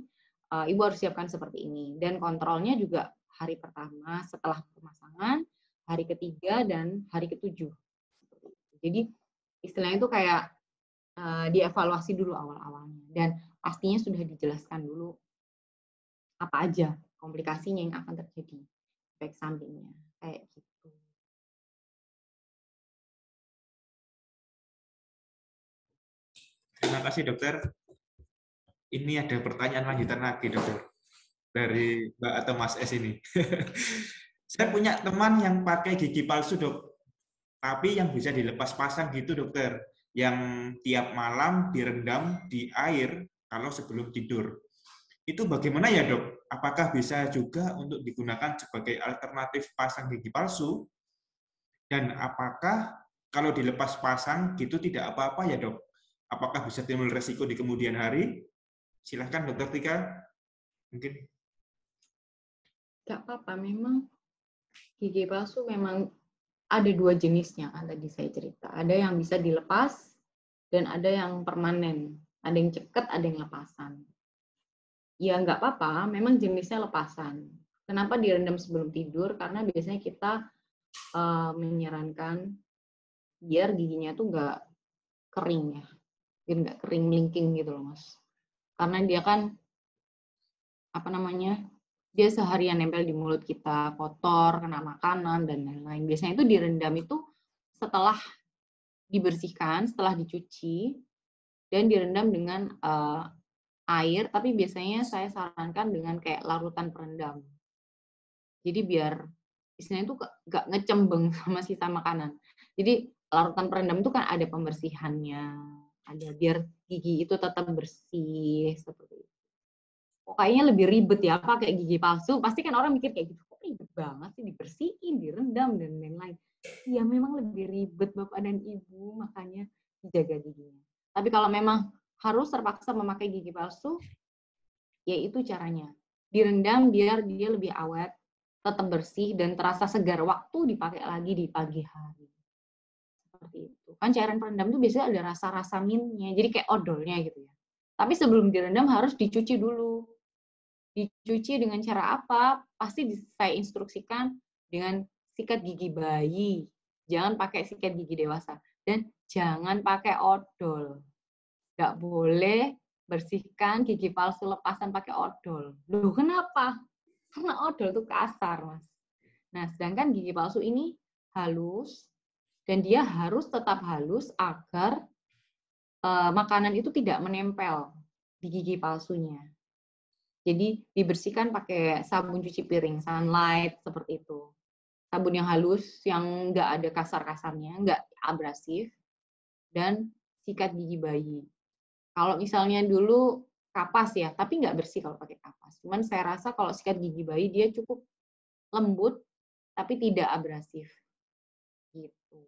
[SPEAKER 1] Ibu harus siapkan seperti ini. Dan kontrolnya juga hari pertama setelah pemasangan, hari ketiga, dan hari ketujuh. Jadi istilahnya itu kayak dievaluasi dulu awal-awalnya. Dan pastinya sudah dijelaskan dulu apa aja komplikasinya yang akan terjadi, efek sampingnya, kayak gitu.
[SPEAKER 3] Terima kasih, dokter. Ini ada pertanyaan lanjutan lagi, dokter. Dari Mbak atau Mas S ini. Saya punya teman yang pakai gigi palsu, dok. Tapi yang bisa dilepas pasang gitu, dokter. Yang tiap malam direndam di air kalau sebelum tidur. Itu bagaimana ya, dok? Apakah bisa juga untuk digunakan sebagai alternatif pasang gigi palsu? Dan apakah kalau dilepas pasang gitu tidak apa-apa ya, dok? Apakah bisa timbul resiko di kemudian hari? Silahkan, dokter Tika. Mungkin.
[SPEAKER 1] Gak apa-apa, memang gigi palsu memang ada 2 jenisnya kan tadi saya cerita. Ada yang bisa dilepas dan ada yang permanen. Ada yang cekat, ada yang lepasan. Ya nggak apa-apa, memang jenisnya lepasan. Kenapa direndam sebelum tidur? Karena biasanya kita menyarankan biar giginya tuh nggak kering ya. biar nggak kering melingking gitu loh Mas. Karena dia kan dia seharian nempel di mulut kita, kotor, kena makanan dan lain-lain. Biasanya itu direndam itu setelah dibersihkan, setelah dicuci dan direndam dengan air, tapi biasanya saya sarankan dengan kayak larutan perendam. Jadi biar istilahnya itu nggak ngecembeng sama sisa makanan. Jadi larutan perendam itu kan ada pembersihannya, ada biar gigi itu tetap bersih seperti itu. Kok kayaknya lebih ribet ya pakai gigi palsu. Pasti kan orang mikir kayak gitu, kok ribet banget sih dibersihin, direndam dan lain-lain. Ya memang lebih ribet Bapak dan Ibu, makanya dijaga giginya. Tapi kalau memang harus terpaksa memakai gigi palsu, ya itu caranya. Direndam biar dia lebih awet, tetap bersih dan terasa segar waktu dipakai lagi di pagi hari. Seperti itu. Kan cairan perendam itu biasanya ada rasa-rasa mintnya, jadi kayak odolnya gitu ya. Tapi sebelum direndam harus dicuci dulu. Dicuci dengan cara apa? Pasti saya instruksikan dengan sikat gigi bayi. Jangan pakai sikat gigi dewasa. Dan jangan pakai odol. Nggak boleh bersihkan gigi palsu lepasan pakai odol. Loh, kenapa? Karena odol itu kasar, Mas. Nah, sedangkan gigi palsu ini halus, dan dia harus tetap halus agar makanan itu tidak menempel di gigi palsunya. Jadi dibersihkan pakai sabun cuci piring, Sunlight, seperti itu. Sabun yang halus, yang nggak ada kasar-kasarnya, nggak abrasif, dan sikat gigi bayi. Kalau misalnya dulu kapas ya, tapi nggak bersih kalau pakai kapas. Cuman saya rasa kalau sikat gigi bayi dia cukup lembut, tapi tidak abrasif. Gitu.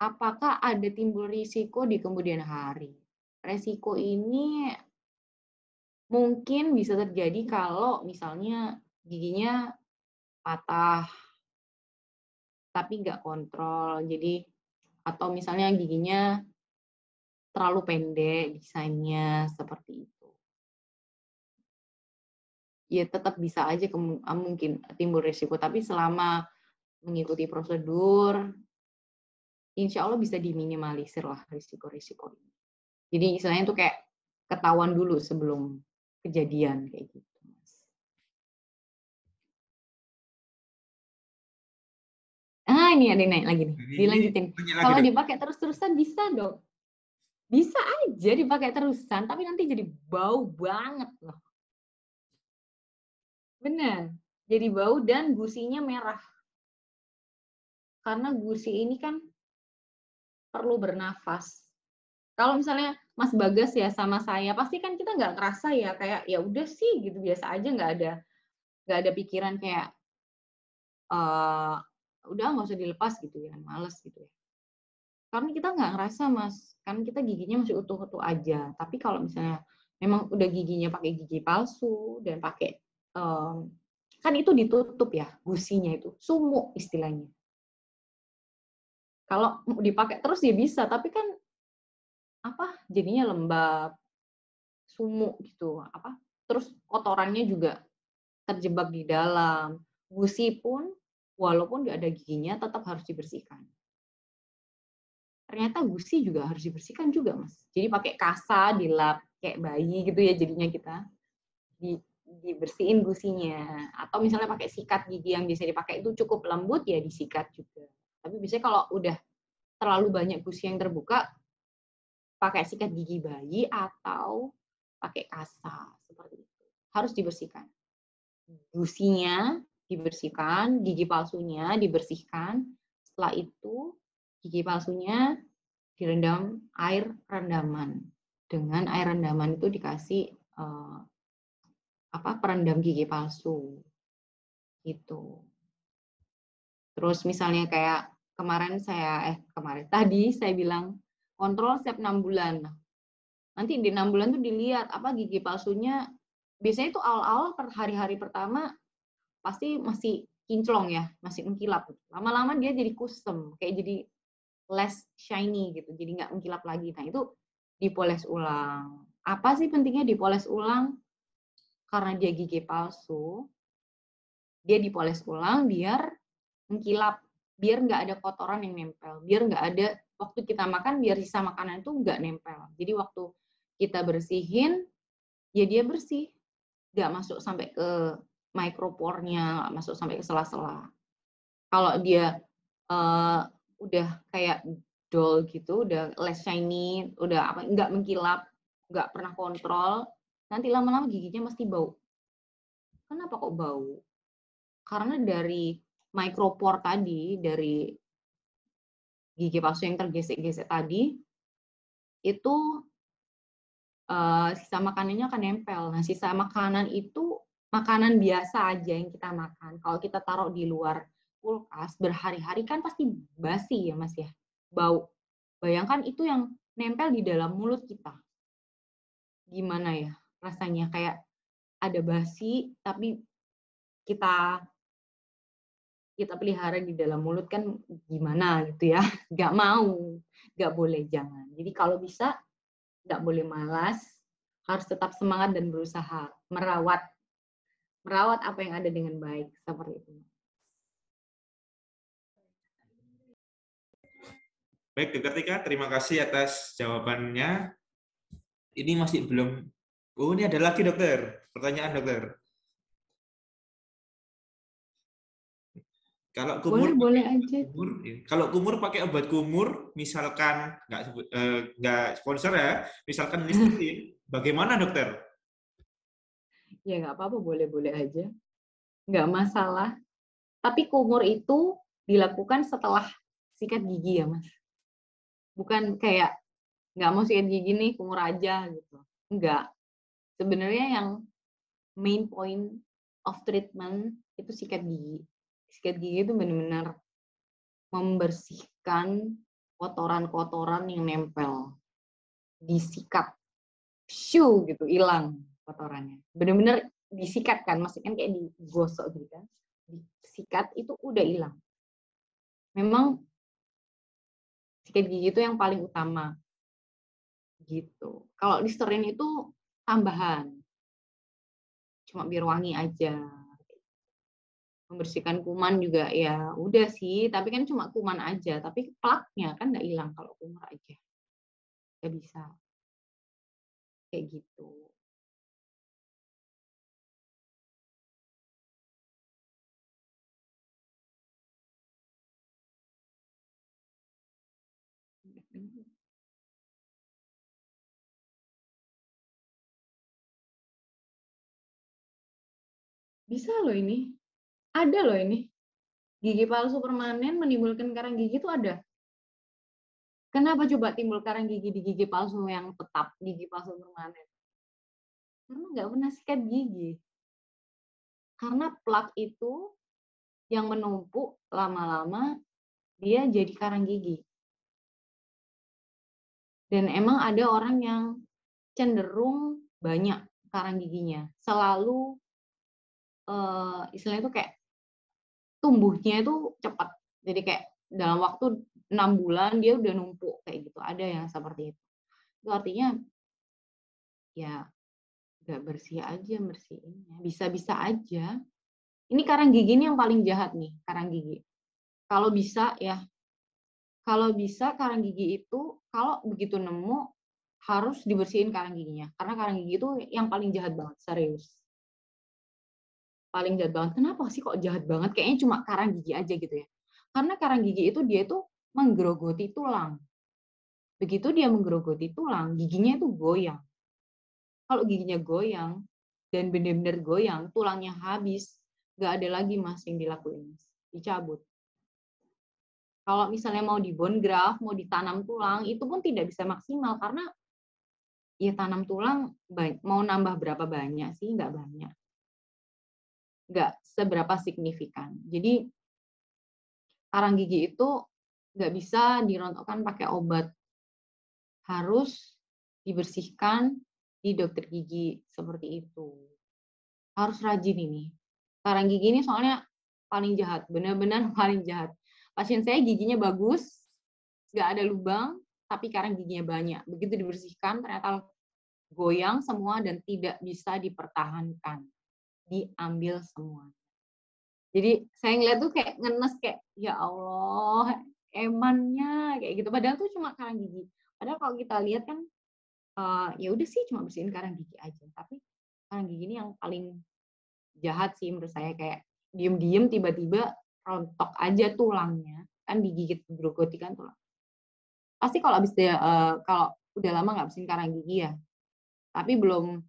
[SPEAKER 1] Apakah ada timbul risiko di kemudian hari? Resiko ini mungkin bisa terjadi kalau misalnya giginya patah, tapi nggak kontrol. Jadi, atau misalnya giginya terlalu pendek desainnya, seperti itu. Ya tetap bisa aja mungkin timbul risiko, tapi selama mengikuti prosedur, insya Allah bisa diminimalisir lah risiko-risiko ini. Jadi istilahnya itu kayak ketahuan dulu sebelum kejadian kayak gitu. Ini ada yang naik lagi nih. Dilanjutin. Kalau dipakai terus-terusan bisa dong. Bisa aja dipakai terusan, tapi nanti jadi bau banget loh. Benar. Jadi bau dan gusinya merah. Karena gusi ini kan perlu bernafas. Kalau misalnya Mas Bagas ya sama saya, pasti kan kita nggak ngerasa ya kayak ya udah sih gitu biasa aja, nggak ada pikiran kayak udah nggak usah dilepas gitu ya, males gitu ya. Karena kita nggak ngerasa Mas, kan kita giginya masih utuh-utuh aja. Tapi kalau misalnya memang udah giginya pakai gigi palsu dan pakai kan itu ditutup ya gusinya itu, sumuk istilahnya. Kalau dipakai terus ya bisa, tapi kan jadinya lembab, sumuk gitu, terus kotorannya juga terjebak di dalam. Gusi pun walaupun nggak ada giginya tetap harus dibersihkan. Ternyata gusi juga harus dibersihkan juga, Mas. Jadi pakai kasa dilap kayak bayi gitu ya jadinya kita. Dibersihin gusinya. Atau misalnya pakai sikat gigi yang biasa dipakai itu cukup lembut ya disikat juga. Tapi biasanya kalau udah terlalu banyak gusi yang terbuka, pakai sikat gigi bayi atau pakai kasa seperti itu. Harus dibersihkan. Gusinya dibersihkan, gigi palsunya dibersihkan. Setelah itu gigi palsunya direndam air rendaman. Dengan air rendaman itu dikasih perendam gigi palsu. Gitu. Terus misalnya kayak tadi saya bilang kontrol setiap 6 bulan. Nanti di 6 bulan tuh dilihat gigi palsunya, biasanya itu awal-awal hari-hari pertama pasti masih kinclong ya, masih mengkilap. Lama-lama dia jadi kusem, kayak jadi less shiny gitu, jadi nggak mengkilap lagi. Nah itu dipoles ulang. Apa sih pentingnya dipoles ulang? Karena dia gigi palsu, dia dipoles ulang biar mengkilap, biar nggak ada kotoran yang nempel, biar nggak ada waktu kita makan biar sisa makanan itu nggak nempel. Jadi waktu kita bersihin, ya dia bersih, nggak masuk sampai ke micropore-nya, nggak masuk sampai ke sela-sela. Kalau dia udah kayak doll gitu, udah less shiny, udah apa, nggak mengkilap, nggak pernah kontrol, nanti lama-lama giginya mesti bau. Kenapa kok bau? Karena dari micropore tadi, dari gigi palsu yang tergesek-gesek tadi, itu sisa makanannya akan nempel. Nah, sisa makanan itu makanan biasa aja yang kita makan. Kalau kita taruh di luar kulkas berhari-hari kan pasti basi ya, Mas ya. Bau. Bayangkan itu yang nempel di dalam mulut kita. Gimana ya rasanya? Kayak ada basi tapi kita pelihara di dalam mulut kan gimana gitu ya. Nggak mau, nggak boleh, jangan. Jadi kalau bisa nggak boleh malas, harus tetap semangat dan berusaha merawat apa yang ada dengan baik, seperti itu.
[SPEAKER 3] Baik, Dokter Tika, terima kasih atas jawabannya. Ini masih belum. Oh, ini ada lagi, Dokter. Pertanyaan, Dokter. Kalau kumur
[SPEAKER 1] Boleh aja.
[SPEAKER 3] Kalau kumur pakai obat kumur, misalkan nggak sponsor ya, misalkan Listerine, bagaimana, Dokter?
[SPEAKER 1] Ya nggak apa-apa, boleh-boleh aja. Nggak masalah. Tapi kumur itu dilakukan setelah sikat gigi ya, Mas. Bukan kayak nggak mau sikat gigi nih, kumur aja gitu. Enggak. Sebenarnya yang main point of treatment itu sikat gigi. Sikat gigi itu benar-benar membersihkan kotoran-kotoran yang nempel. Disikat. Shoo gitu, hilang kotorannya. Benar-benar disikat kan, maksudnya kayak digosok gitu kan. Disikat itu udah hilang. Memang sikat gigi itu yang paling utama. Gitu. Kalau Listerine itu tambahan. Cuma biar wangi aja. Membersihkan kuman juga ya udah sih, tapi kan cuma kuman aja, tapi plaknya kan nggak hilang kalau kumur aja. Nggak bisa. Kayak gitu. Bisa loh ini. Ada loh ini. Gigi palsu permanen menimbulkan karang gigi itu ada. Kenapa coba timbul karang gigi di gigi palsu yang tetap, gigi palsu permanen? Karena nggak pernah sikat gigi. Karena plak itu yang menumpuk lama-lama dia jadi karang gigi. Dan emang ada orang yang cenderung banyak karang giginya. Selalu istilahnya itu kayak tumbuhnya itu cepat. Jadi kayak dalam waktu 6 bulan dia udah numpuk kayak gitu. Ada yang seperti itu. Itu artinya ya nggak bersih aja bersihinnya. Bisa-bisa aja. Ini karang gigi ini yang paling jahat nih, karang gigi. Kalau bisa ya, kalau bisa karang gigi itu kalau begitu nemu harus dibersihin karang giginya. Karena karang gigi itu yang paling jahat banget, serius. Paling jahat banget. Kenapa sih kok jahat banget? Kayaknya cuma karang gigi aja gitu ya. Karena karang gigi itu dia itu menggerogoti tulang. Begitu dia menggerogoti tulang, giginya itu goyang. Kalau giginya goyang dan benar-benar goyang, tulangnya habis, nggak ada lagi Mas yang dilakuin, Mas. Dicabut. Kalau misalnya mau di bone graft, mau ditanam tulang, itu pun tidak bisa maksimal karena ya tanam tulang mau nambah berapa banyak sih, nggak banyak. Nggak seberapa signifikan. Jadi karang gigi itu nggak bisa dirontokkan pakai obat. Harus dibersihkan di dokter gigi seperti itu. Harus rajin ini. Karang gigi ini soalnya paling jahat, benar-benar paling jahat. Pasien saya giginya bagus, nggak ada lubang, tapi karang giginya banyak. Begitu dibersihkan, ternyata goyang semua dan tidak bisa dipertahankan. Diambil semua. Jadi saya ngeliat tuh kayak ngenes kayak, ya Allah, emannya kayak gitu. Padahal tuh cuma karang gigi. Padahal kalau kita lihat kan ya udah sih cuma bersihin karang gigi aja. Tapi karang gigi ini yang paling jahat sih menurut saya, kayak diem-diem tiba-tiba rontok aja tulangnya. Kan digigit grogoti kan tulang. Pasti kalau kalau udah lama nggak bersihin karang gigi ya, tapi belum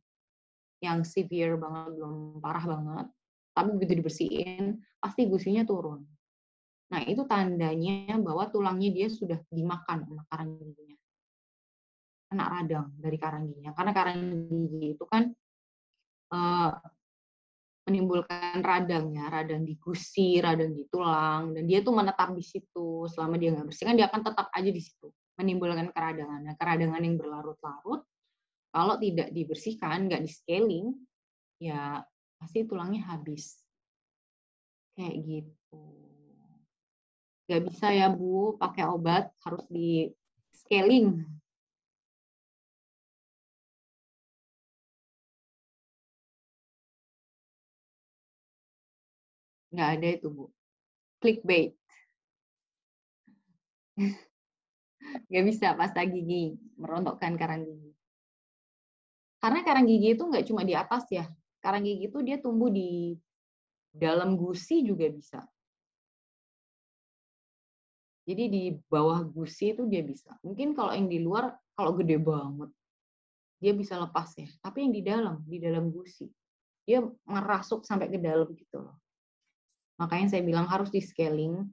[SPEAKER 1] yang severe banget, belum parah banget, tapi begitu dibersihin pasti gusinya turun. Nah, itu tandanya bahwa tulangnya dia sudah dimakan sama karang giginya. Kena radang dari karang giginya. Karena karang gigi itu kan menimbulkan radang ya, radang di gusi, radang di tulang, dan dia tuh menetap di situ. Selama dia nggak bersih kan dia akan tetap aja di situ, menimbulkan keradangan. Nah, keradangan yang berlarut-larut, kalau tidak dibersihkan, nggak di scaling, ya pasti tulangnya habis. Kayak gitu. Nggak bisa ya Bu, pakai obat, harus di scaling. Nggak ada itu Bu. Clickbait. Nggak bisa pasta gigi, merontokkan karang gigi. Karena karang gigi itu nggak cuma di atas ya. Karang gigi itu dia tumbuh di dalam gusi juga bisa. Jadi di bawah gusi itu dia bisa. Mungkin kalau yang di luar, kalau gede banget, dia bisa lepas ya. Tapi yang di dalam gusi, dia merasuk sampai ke dalam gitu loh. Makanya saya bilang harus di scaling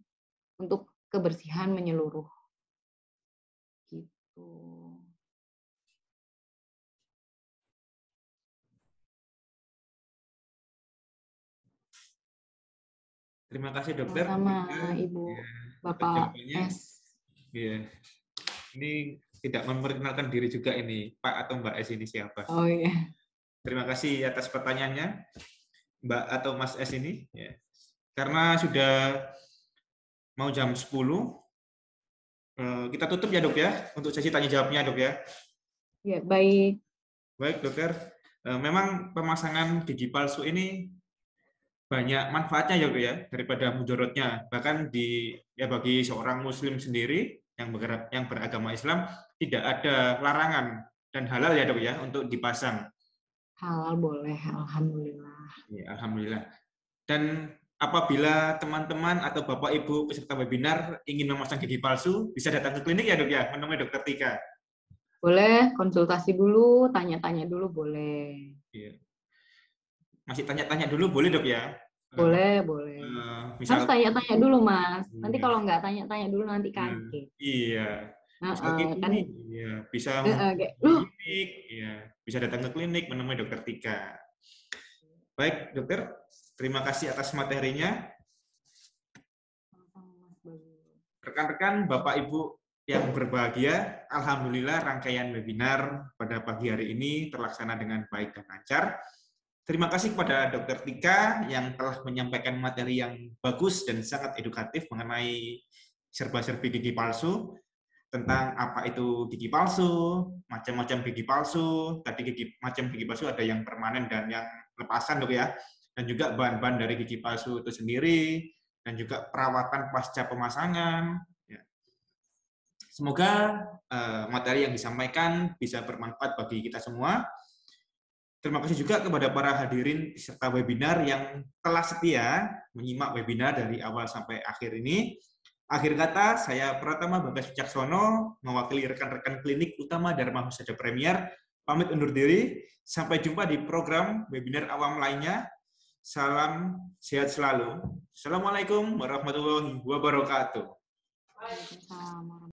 [SPEAKER 1] untuk kebersihan menyeluruh. Gitu.
[SPEAKER 3] Terima kasih dokter.
[SPEAKER 1] Sama Ibu,
[SPEAKER 3] ya,
[SPEAKER 1] Bapak
[SPEAKER 3] jawabannya.
[SPEAKER 1] S.
[SPEAKER 3] Ya. Ini tidak memperkenalkan diri juga ini, Pak atau Mbak S ini siapa.
[SPEAKER 1] Oh iya.
[SPEAKER 3] Terima kasih atas pertanyaannya, Mbak atau Mas S ini. Ya. Karena sudah mau jam 10, kita tutup ya dok ya, untuk sesi tanya jawabnya dok ya.
[SPEAKER 1] Ya, baik.
[SPEAKER 3] Baik dokter, memang pemasangan gigi palsu ini banyak manfaatnya ya dok ya, daripada mudaratnya. Bahkan bagi seorang muslim sendiri yang beragama Islam tidak ada larangan dan halal ya dok ya untuk dipasang.
[SPEAKER 1] Halal boleh, alhamdulillah.
[SPEAKER 3] Ya, alhamdulillah. Dan apabila teman-teman atau Bapak Ibu peserta webinar ingin memasang gigi palsu, bisa datang ke klinik ya dok ya, menemui Dokter Tika.
[SPEAKER 1] Boleh konsultasi dulu, tanya-tanya dulu boleh.
[SPEAKER 3] Iya. Masih tanya-tanya dulu boleh dok ya?
[SPEAKER 1] Boleh, boleh.
[SPEAKER 3] Misal,
[SPEAKER 1] harus tanya-tanya dulu Mas.
[SPEAKER 3] Iya.
[SPEAKER 1] Nanti kalau nggak tanya-tanya dulu nanti kaget.
[SPEAKER 3] Iya. Misal gitu
[SPEAKER 1] kan,
[SPEAKER 3] nih, ya, bisa klinik, ya, bisa datang ke klinik menemui Dokter Tika. Baik dokter, terima kasih atas materinya. Rekan-rekan, Bapak Ibu yang berbahagia, alhamdulillah rangkaian webinar pada pagi hari ini terlaksana dengan baik dan lancar. Terima kasih kepada Dokter Tika yang telah menyampaikan materi yang bagus dan sangat edukatif mengenai serba-serbi gigi palsu, tentang apa itu gigi palsu, macam-macam gigi palsu. Tadi macam gigi palsu ada yang permanen dan yang lepasan dok ya, dan juga bahan-bahan dari gigi palsu itu sendiri, dan juga perawatan pasca pemasangan. Semoga materi yang disampaikan bisa bermanfaat bagi kita semua. Terima kasih juga kepada para hadirin serta webinar yang telah setia menyimak webinar dari awal sampai akhir ini. Akhir kata, saya Pratama Bagas Wicaksono, mewakili rekan-rekan klinik utama Dharma Husada Premier, pamit undur diri. Sampai jumpa di program webinar awam lainnya. Salam sehat selalu. Assalamualaikum warahmatullahi wabarakatuh.
[SPEAKER 1] Waalaikumsalam.